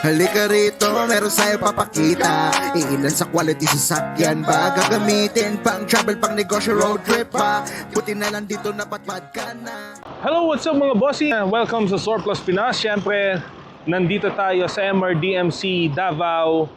Halika rito, meron sa'yo papakita. Iilan sa quality sasakyan ba gagamitin? Pang travel, pang negosyo, road trip pa. Buti na lang dito napatpad ka na. Hello, what's up mga bossy? Welcome sa Surplus Pinas. Siyempre, nandito tayo sa MRDMC Davao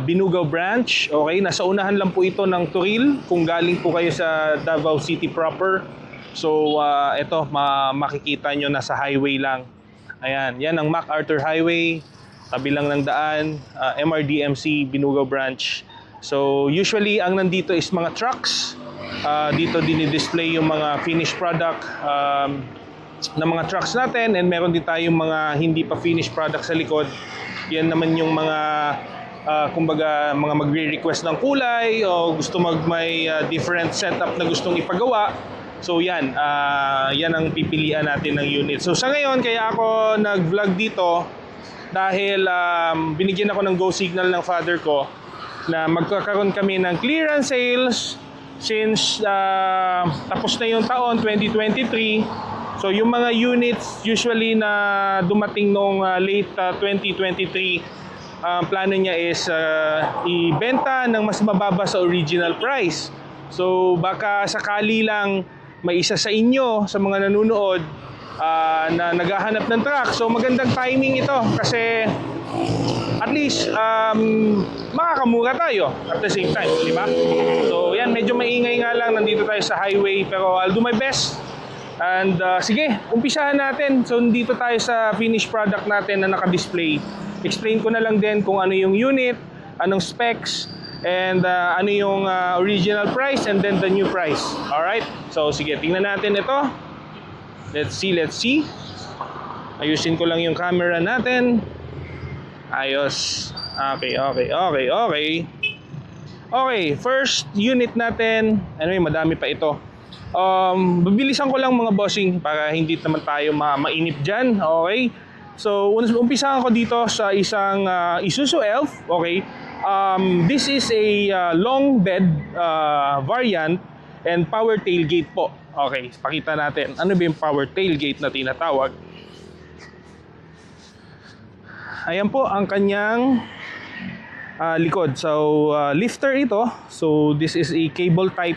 Binugaw branch. Okay, nasa unahan lang po ito ng Turil kung galing po kayo sa Davao City proper. So, ito, makikita nyo nasa highway lang. Ayan, yan ang MacArthur Highway. Tabi lang ng daan, MRDMC Binugaw branch. So, usually, ang nandito is mga trucks. Dito dinidisplay yung mga finished product ng mga trucks natin, and meron din tayong mga hindi pa finished product sa likod. Yan naman yung mga kumbaga mga magre-request ng kulay o gusto may different setup na gustong ipagawa. So yan, yan ang pipilian natin ng unit. So sa ngayon, kaya ako nag-vlog dito dahil binigyan ako ng go signal ng father ko na magkakaroon kami ng clearance sales since tapos na yung taon 2023. So yung mga units usually na dumating nung late 2023, plano niya is ibenta ng mas mababa sa original price. So baka sakali lang may isa sa inyo sa mga nanonood na naghahanap ng truck. So magandang timing ito kasi at least makakamura tayo at the same time, di ba? So yan, medyo maingay nga lang, nandito tayo sa highway, pero I'll do my best. And sige, umpisahan natin. So dito tayo sa finished product natin na naka-display. Explain ko na lang din kung ano yung unit, anong specs, and ano yung original price and then the new price. Alright? So sige, tingnan natin ito. Let's see. Ayusin ko lang yung camera natin. Ayos. Okay, first unit natin. Anyway, madami pa ito. Bibilisan ko lang mga bossing para hindi naman tayo mainip dyan. Okay? So, umpisahan ko dito sa isang Isuzu Elf. Okay? This is a long bed variant and power tailgate po. Okay, pakita natin. Ano ba yung power tailgate na tinatawag? Ayan po ang kanyang likod. So, lifter ito. So, this is a cable type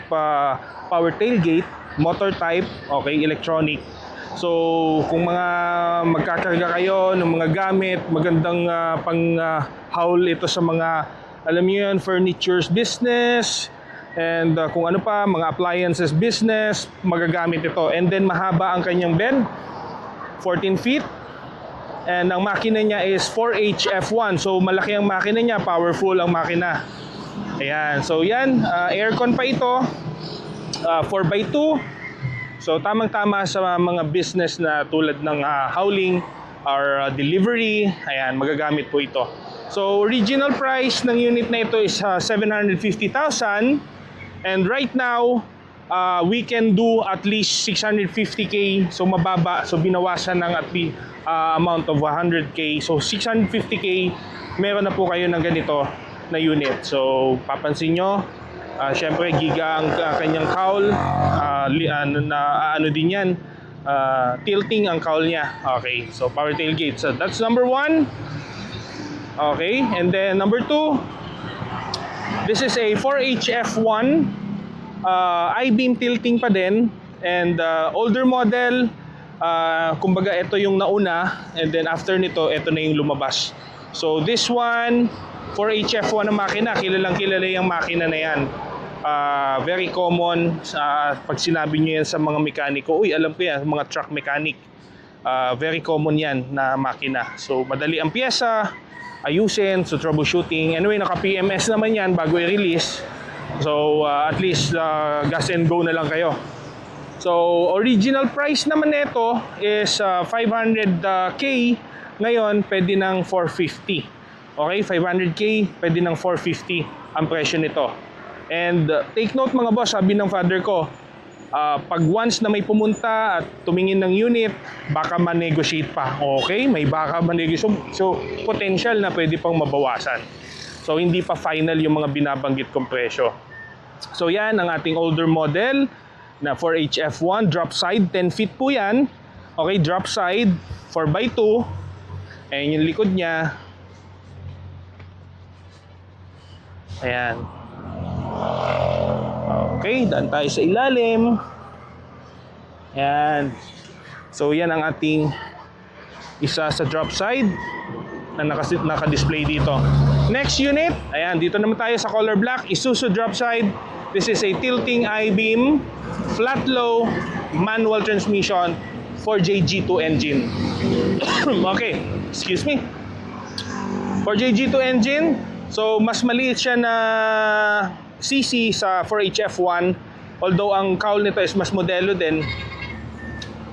power tailgate, motor type, okay, electronic. So, kung mga magkakarga kayo ng mga gamit, magandang pang-haul ito sa mga, alam niyo yun, furnitures business, and kung ano pa, mga appliances business, magagamit ito. And then, mahaba ang kanyang bed, 14 feet. And ang makina niya is 4H F1. So malaki ang makina niya, powerful ang makina. Ayan. So yan, aircon pa ito. 4x2. So tamang-tama sa mga business na tulad ng hauling or delivery. Ayan, magagamit po ito. So original price ng unit na ito is 750,000. And right now, we can do at least 650k. So mababa. So binawasan ng at least amount of 100k. So 650k, meron na po kayo ng ganito na unit. So papansin nyo, syempre giga ang kanyang cowl. Ano din yan, tilting ang cowl niya. Okay, so power tailgate. So that's number 1. Okay, and then number 2, this is a 4H F1. I-beam tilting pa din, and older model. Kumbaga ito yung nauna, and then after nito, ito na yung lumabas. So this one, 4H F1 na makina, kilalang kilala yung makina na yan. Very common pag sinabi nyo yan sa mga mekaniko. Uy, alam ko yan, mga truck mechanic. Very common yan na makina. So madali ang pyesa, ayusin, so troubleshooting. Anyway, naka-PMS naman yan bago i-release. So at least gas and go na lang kayo. So original price naman nito is 500k. Ngayon pwede ng 450. Okay, 500k pwede ng 450 ang presyo nito. And take note mga boss, sabi ng father ko, pag once na may pumunta at tumingin ng unit, baka ma-negotiate pa. Okay, may baka ma-negotiate. So potential na pwede pang mabawasan. So hindi pa final yung mga binabanggit kong presyo. So yan ang ating older model na 4H F1, drop side, 10 feet po yan. Okay, drop side, 4x2. Ayan yung likod niya. Ayan. Okay, daan tayo sa ilalim. Ayan. So yan ang ating isa sa drop side na naka-display dito. Next unit, ayan, dito naman tayo sa color black, Isuzu drop side. This is a tilting I-beam, flat low, manual transmission, 4JG2 engine. Okay, excuse me. 4JG2 engine, so mas maliit siya na CC sa 4HF1, although ang cowl nito is mas modelo din.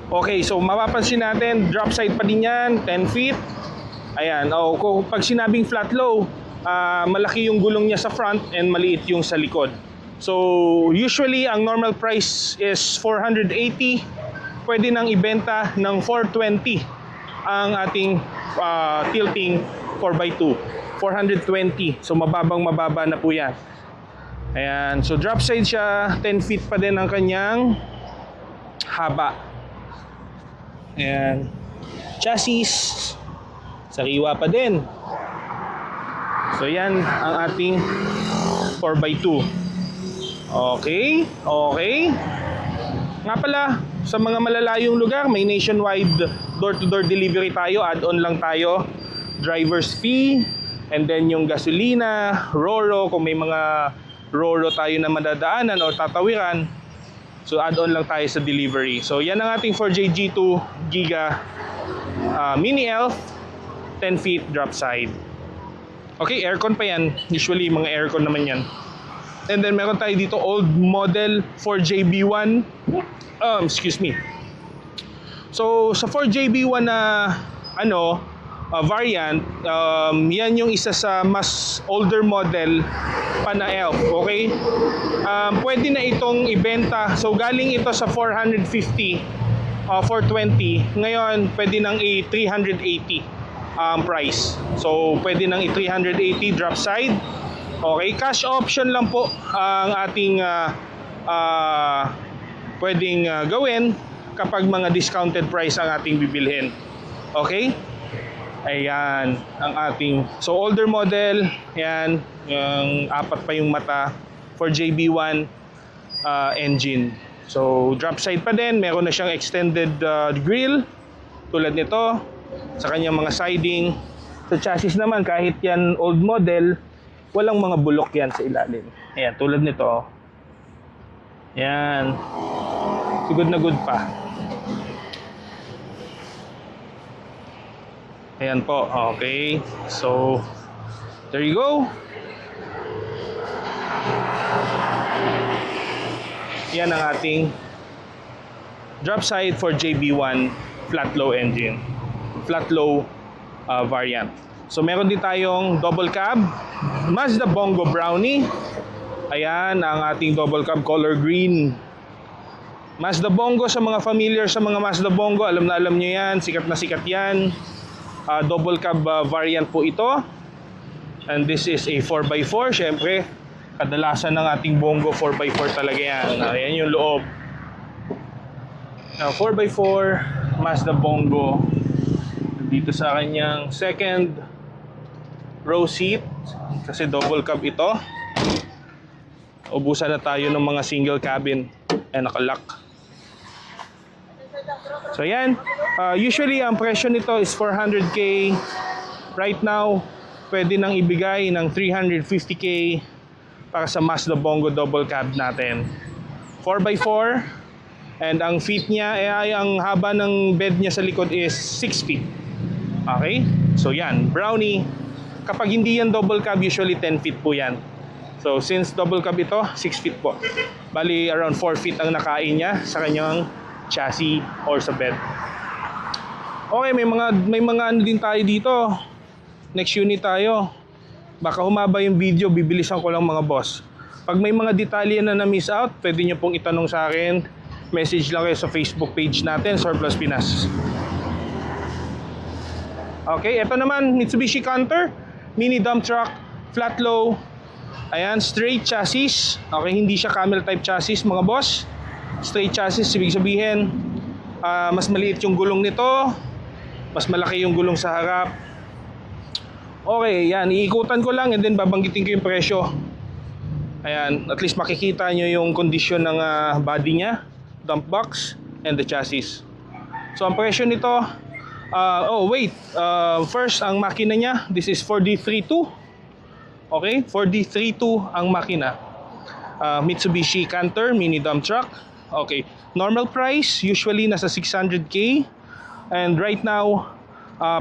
Okay, so mapapansin natin, drop side pa din yan, 10 feet. Ayan, kung pag sinabing flat low, malaki yung gulong niya sa front and maliit yung sa likod. So usually ang normal price is 480. Pwede nang ibenta ng 420 ang ating tilting 4x2. 420. So mababa na po yan. Ayan, so drop side siya, 10 feet pa din ang kanyang haba. Ayan. Chassis, sariwa pa din. So yan ang ating 4x2. Okay. Nga pala, sa mga malalayong lugar, may nationwide door-to-door delivery tayo. Add-on lang tayo. Driver's fee, and then yung gasolina, Roro, kung may mga Roro tayo na madadaanan o tatawiran. So add-on lang tayo sa delivery. So yan ang ating 4JG2 Giga Mini Elf, 10 feet drop side. Okay, aircon pa yan. Usually mga aircon naman yan. And then meron tayo dito old model 4JB1. Excuse me. So sa 4JB1 na variant, yan yung isa sa mas older model pa na Elf, okay? Pwede na itong ibenta. So galing ito sa 450, 420. Ngayon, pwede nang i-380 price. So pwede nang i-380 drop side. Okay, cash option lang po ang ating pwedeng gawin kapag mga discounted price ang ating bibilhin. Okay? Ayan ang ating, so older model, yan, yung apat pa yung mata for JB1 engine. So drop side pa din, meron na siyang extended grill tulad nito sa kanyang mga siding. Sa chassis naman, kahit yan old model, walang mga bulok yan sa ilalim. Ayan, tulad nito. Yan. So good na good pa. Ayan po. Okay. So, there you go. Yan ang ating drop side for JB1 flat low engine. Flat low variant. So meron din tayong double cab Mazda Bongo Brownie. Ayan ang ating double cab color green. Mazda Bongo, sa mga familiar sa mga Mazda Bongo, alam na alam nyo yan, sikat na sikat yan. Double cab variant po ito. And this is a 4x4. Syempre, kadalasan ng ating Bongo 4x4 talaga yan. Ayan yung loob. Now 4x4 Mazda Bongo. Dito sa kanyang second row seat, kasi double cab ito. Ubusan na tayo ng mga single cabin ay nakalock. So yan, usually ang presyo nito is 400k. Right now, pwede nang ibigay ng 350k para sa Mazda Bongo double cab natin. 4x4, and ang feet niya, ay ang haba ng bed niya sa likod is 6 feet. Okay? So yan, Brownie. Kapag hindi yan double cab, usually 10 feet po yan. So since double cab ito, 6 feet po. Bali around 4 feet ang nakain niya sa kanyang chassis or sa bed. Okay, may mga ano din tayo dito. Next unit tayo. Baka humaba yung video, bibilisan ko lang mga boss. Pag may mga detalye na na-miss out, pwede nyo pong itanong sa akin. Message lang kayo sa Facebook page natin, Surplus Pinas. Okay, ito naman, Mitsubishi Canter, mini dump truck, flat low. Ayan, straight chassis. Okay, hindi siya camel type chassis mga boss. Straight chassis, ibig sabihin, mas maliit yung gulong nito, mas malaki yung gulong sa harap. Okay, yan, iikutan ko lang and then babanggitin ko yung presyo. Ayan, at least makikita nyo yung condition ng body niya, dump box, and the chassis. So ang presyo nito, first ang makina niya, this is 4D32. Okay, 4D32 ang makina. Mitsubishi Canter mini dump truck. Okay, normal price usually nasa 600k, and right now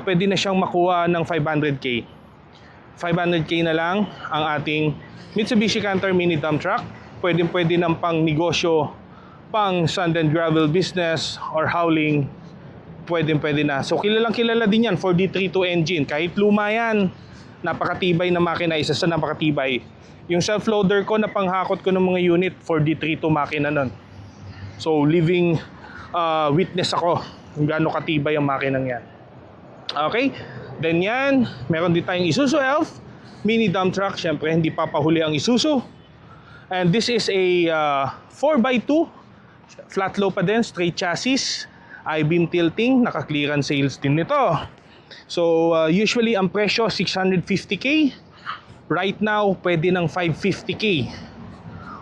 pwede na siyang makuha ng 500k. 500k na lang ang ating Mitsubishi Canter mini dump truck. Pwede ng pang negosyo, pang sand and gravel business or hauling. Pwede na. So kilala din yan, 4D32 engine. Kahit luma yan, napakatibay na makina, isa sa napakatibay. Yung self-loader ko na panghakot ko ng mga unit, 4D32 makina nun. So living witness ako kung gaano katibay ang makinang yan. Okay, then yan, meron din tayong Isuzu Elf mini dump truck. Syempre hindi papahuli ang Isuzu. And this is a 4x2 flat low pa din, straight chassis, I-beam tilting, naka-clearance sales din nito. So usually ang presyo 650k. Right now pwede ng 550k.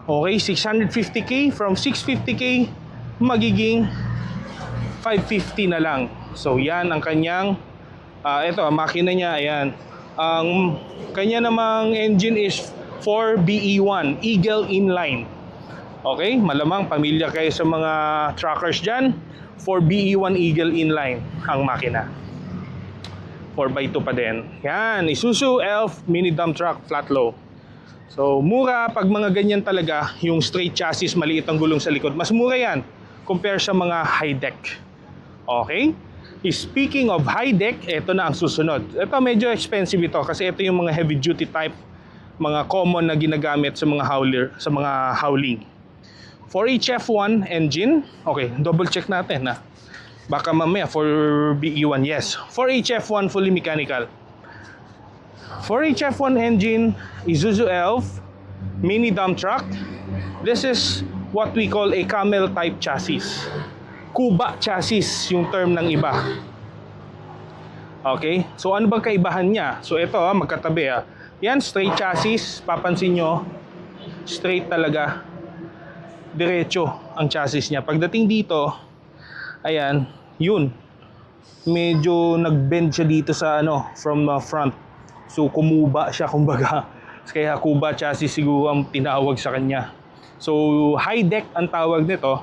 Okay, 650k, from 650k magiging 550 na lang. So yan ang kanyang ito ang makina niya. Ayan, ang kanya namang engine is 4BE1 Eagle inline. Okay, malamang pamilya kayo sa mga truckers dyan. 4BE1 Eagle inline ang makina, 4x2 pa din. Yan, Isuzu Elf mini dump truck flat low. So mura pag mga ganyan talaga, yung straight chassis, maliit ang gulong sa likod, mas mura yan compare sa mga high deck. Okay, speaking of high deck, ito na ang susunod. Ito medyo expensive ito kasi ito yung mga heavy duty type, mga common na ginagamit sa mga hauler, sa mga hauling. 4HF1 engine. Okay, double check natin na baka mamaya 4BE1. Yes, 4HF1 fully mechanical. 4HF1 engine, Isuzu Elf mini dump truck. This is what we call a camel type chassis. Kuba chassis yung term ng iba. Okay, so ano bang kaibahan niya? So ito magkatabi yan, straight chassis. Papansin nyo, straight talaga, diretso ang chassis niya. Pagdating dito, ayan, yun, medyo nag-bend siya dito sa from front. So kumuba siya kumbaga. Kaya kuba chassis siguro ang tinawag sa kanya. So high deck ang tawag nito.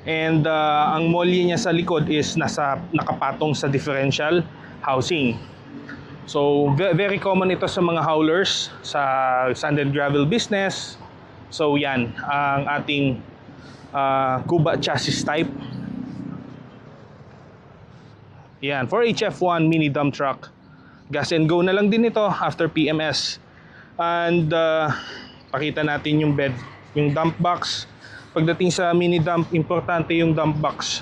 And ang molly niya sa likod is nakapatong sa differential housing. So very common ito sa mga haulers, sa sand and gravel business. So yan ang ating kuba chassis type. Yan, 4HF1 mini dump truck. Gas and go na lang din ito after PMS. And pakita natin yung bed, yung dump box. Pagdating sa mini dump, importante yung dump box.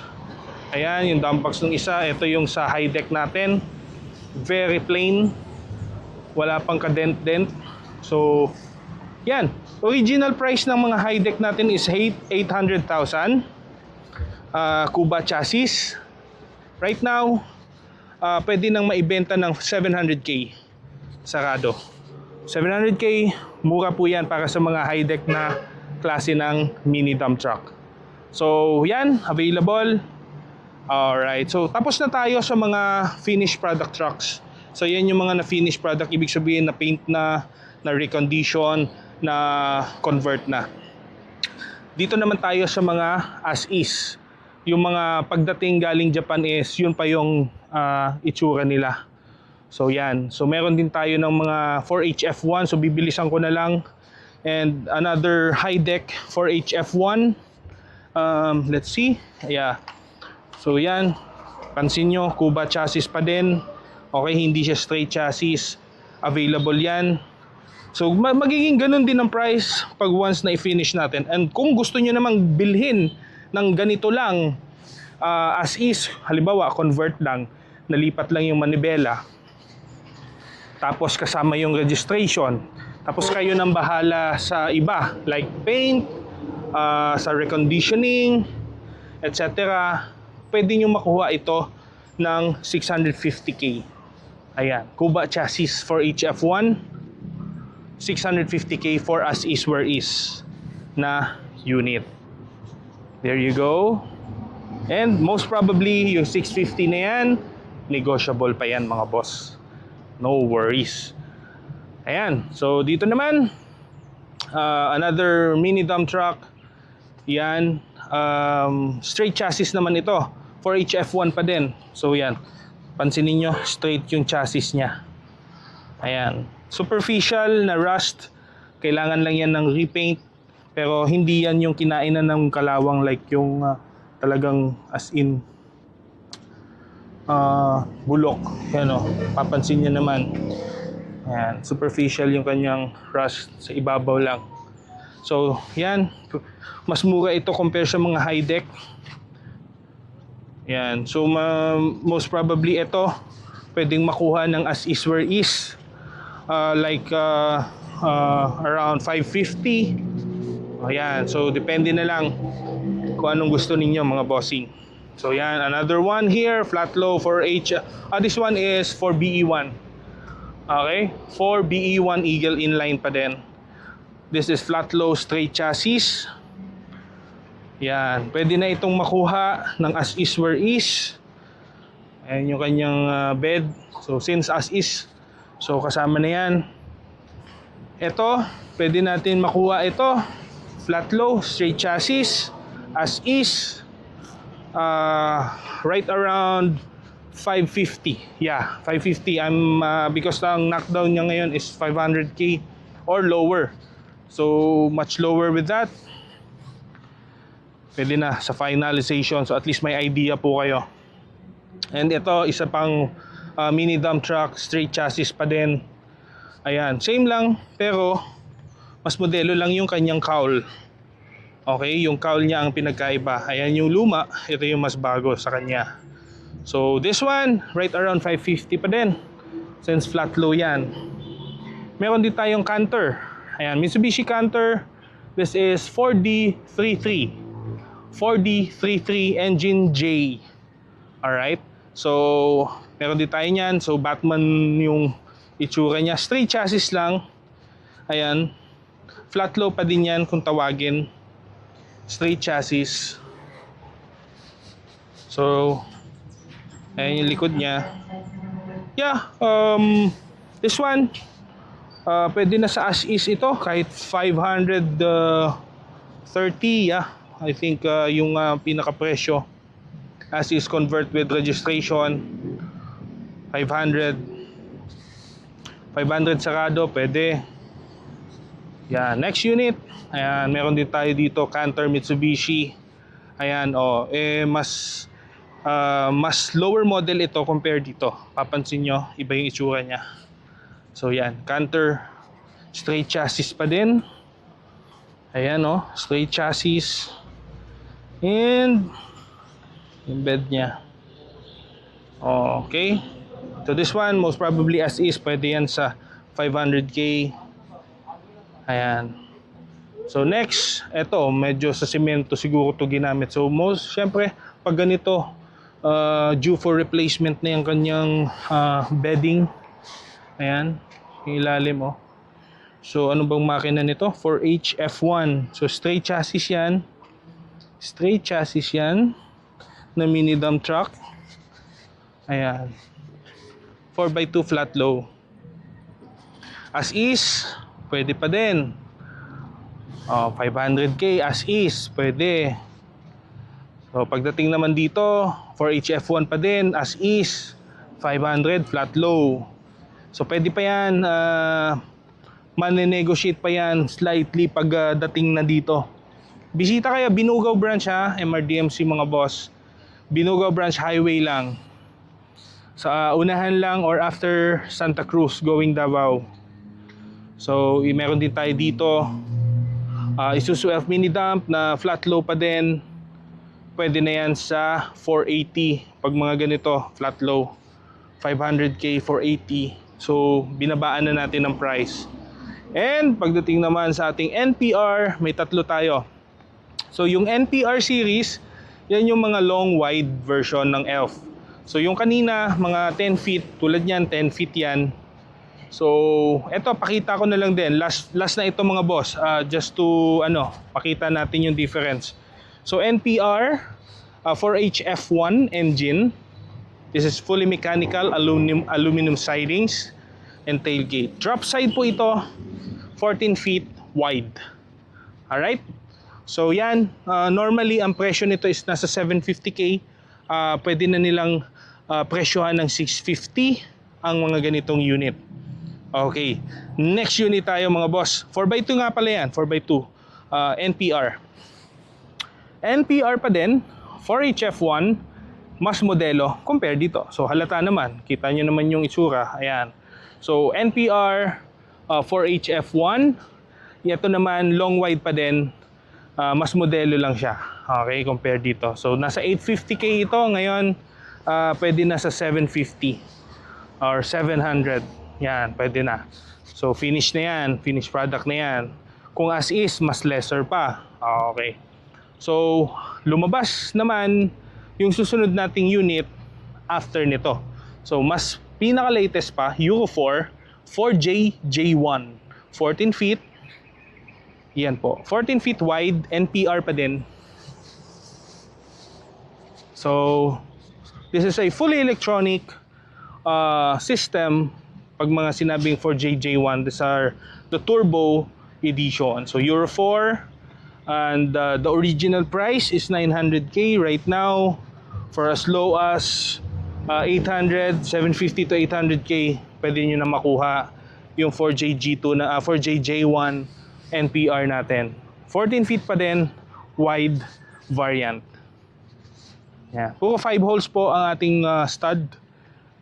Ayan, yung dump box ng isa. Ito yung sa high deck natin. Very plain. Wala pang kadent-dent. So, yan. Original price ng mga high deck natin is 800,000. Kuba chassis. Right now, pwede nang maibenta ng 700k. Sarado. 700k, mura po yan para sa mga high deck na klase ng mini dump truck. So yan, available. Alright, so tapos na tayo sa mga finished product trucks. So yan yung mga na-finished product, ibig sabihin na paint na recondition, na convert na. Dito naman tayo sa mga as is. Yung mga pagdating galing Japan is yun pa yung itsura nila. So yan, so meron din tayo ng mga 4HF1, so bibilisan ko na lang. And another high deck 4HF1. Let's see. Yeah. So yan, pansin nyo, Kuba chassis pa din. Okay, hindi siya straight chassis. Available yan. So magiging ganun din ang price pag once na i-finish natin. And kung gusto nyo namang bilhin ng ganito lang, as is, halimbawa convert lang, nalipat lang yung manibela, tapos kasama yung registration, tapos kayo nang bahala sa iba like paint, sa reconditioning, etc. Pwede nyo makuha ito ng 650k. Ayan, Kuba chassis for HF1. 650k for as is where is na unit. There you go. And most probably yung 650 na yan, negotiable pa yan mga boss. No worries. Ayan, so dito naman another mini dump truck. Yan, straight chassis naman ito, 4HF1 pa din. So yan, pansinin nyo, straight yung chassis nya. Ayan, superficial na rust, kailangan lang yan ng repaint, pero hindi yan yung kinainan ng kalawang like yung talagang as in bulok. Yan o, papansin nyo naman. Ayan, superficial yung kanyang rust, sa ibabaw lang. So yan, mas mura ito compare sa mga high deck. Yan, so most probably ito pwedeng makuha ng as is where is, around 550. Ayan, so depende na lang kung anong gusto ninyo mga bossing. So yan, another one here, flat low 4H. This one is for BE1. Okay, for BE1 Eagle inline pa din. This is flat low straight chassis. Yan, pwede na itong makuha ng as is where is. Ayan yung kanyang bed. So since as is, so kasama na yan. Ito, pwede natin makuha ito, flat low straight chassis, as is, right around 550. Yeah, 550. Because ang knockdown niya ngayon is 500k or lower. So much lower with that. Pwede na sa finalization. So at least may idea po kayo. And ito, isa pang mini dump truck, straight chassis pa din. Ayan, same lang, pero mas modelo lang yung kanyang cowl. Okay, yung cowl niya ang pinagkaiba. Ayan yung luma, ito yung mas bago sa kanya. So this one, right around 550 pa din. Since flat low yan. Meron din tayong Canter. Ayan, Mitsubishi Canter. This is 4D33. 4D33 engine J. Alright. So, meron din tayo niyan. So, Batman yung itsura niya. Straight chassis lang. Ayan. Flat low pa din yan kung tawagin. Straight chassis. So, ayan yung likod niya. Yeah, this one, pwede na sa as is ito. Kahit 530, yeah. I think yung pinaka-presyo. As is convert with registration 500 sarado, pwede. Yan, next unit. Ayan, meron din tayo dito Canter Mitsubishi. Ayan, mas lower model ito compare dito. Papansin nyo, iba yung itsura nya. So yan, Canter straight chassis pa din. Ayan straight chassis. And yung bed nya. Okay. So this one, most probably as is, pwede yan sa 500k. Ayan. So next, eto, medyo sa semento siguro to ginamit. So syempre, pag ganito, due for replacement na yung kanyang bedding. Ayan, yung ilalim So ano bang makina nito? 4HF1. So straight chassis yan. Straight chassis yan na mini dump truck. Ayan. 4x2 flat low. As is, pwede pa din. 500k as is, pwede. So pagdating naman dito, 4HF1 pa din, as is, 500 flat low. So pwede pa yan, mane-negotiate pa yan slightly pagdating na dito. Bisita kayo, Binugaw branch ha, MRDMC mga boss. Binugaw branch highway lang. Sa unahan lang or after Santa Cruz going Davao. So meron din tayo dito Isuzu Elf mini dump na flat low pa din. Pwede na yan sa 480 pag mga ganito flat low. 500k 480. So binabaan na natin ang price. And pagdating naman sa ating NPR, may tatlo tayo. So yung NPR series, yan yung mga long wide version ng Elf. So yung kanina mga 10 feet, tulad niyan 10 feet yan. So, eto pakita ko na lang din. Last na ito mga boss. Just to pakita natin yung difference. So, NPR 4HF1 engine. This is fully mechanical aluminum sidings and tailgate. Drop side po ito, 14 feet wide. Alright? So yan, normally ang presyo nito is nasa 750k. Pwede na nilang presyohan ng 650 ang mga ganitong unit. Okay, next unit tayo mga boss. 4x2 nga pala yan, 4x2 NPR. NPR pa din, 4HF1, mas modelo compare dito. So halata naman, kita nyo naman yung itsura. Ayan. So NPR 4HF1, ito naman long wide pa din, mas modelo lang siya. Okay, compare dito. So nasa 850k ito ngayon, pwede na sa 750 or 700. Yan, pwede na. So finish na yan, finished product na yan. Kung as is, mas lesser pa. Okay. So lumabas naman yung susunod nating unit after nito. So mas pinaka-latest pa, Euro 4 4JJ1, 14 feet. Yan po, 14 feet wide, NPR pa din. So this is a fully electronic system. Pag mga sinabing 4JJ1, these are the turbo edition. So Euro 4, and the original price is 900k right now. For as low as 800, 750 to 800k, pwede nyo na makuha yung 4JG2 na 4JJ1 NPR natin. 14 feet pa din, wide variant. Yeah. Puro 5 holes po ang ating stud.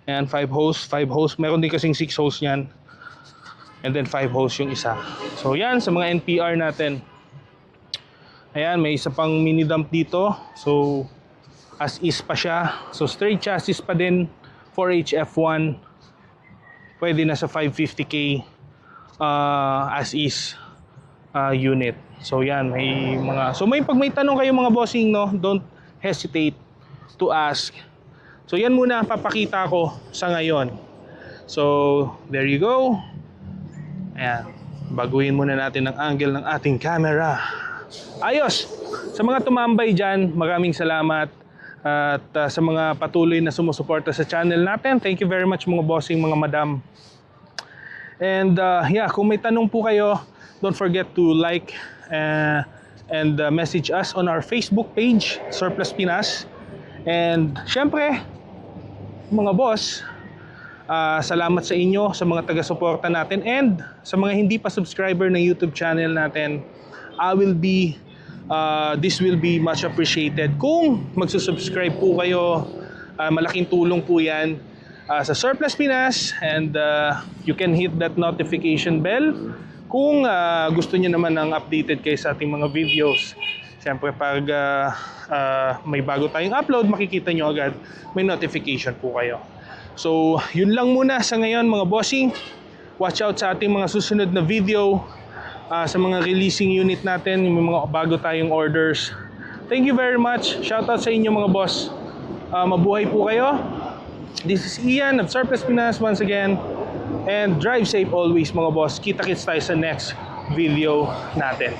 Ayan, 5 holes. Meron din kasing 6 holes yan. And then 5 holes yung isa. So yan, sa mga NPR natin. Ayan, may isa pang mini dump dito. So as is pa siya. So straight chassis pa din, 4HF1. Pwede na sa 550k as is unit. So yan, may mga... So pag may tanong kayo mga bossing, no, don't hesitate to ask. So yan muna papakita ko sa ngayon. So there you go. Ayan, baguhin muna natin ang angle ng ating camera. Ayos! Sa mga tumambay dyan, maraming salamat. At sa mga patuloy na sumusuporta sa channel natin, thank you very much mga bossing, mga madam. And yeah, kung may tanong po kayo, don't forget to like and message us on our Facebook page, Surplus Pinas. And syempre, mga boss, salamat sa inyo, sa mga taga-suporta natin, and sa mga hindi pa subscriber ng YouTube channel natin. This will be much appreciated kung magsusubscribe po kayo. Malaking tulong po yan sa Surplus Pinas, and you can hit that notification bell kung gusto niyo naman ng updated kayo sa ating mga videos. Siyempre pag may bago tayong upload, makikita nyo agad, may notification po kayo. So yun lang muna sa ngayon mga bossing. Watch out sa ating mga susunod na video. Sa mga releasing unit natin, may mga bago tayong orders. Thank you very much. Shoutout sa inyo mga boss. Mabuhay po kayo. This is Ian of Surplus Pinas once again. And drive safe always mga boss. Kita-kits tayo sa next video natin.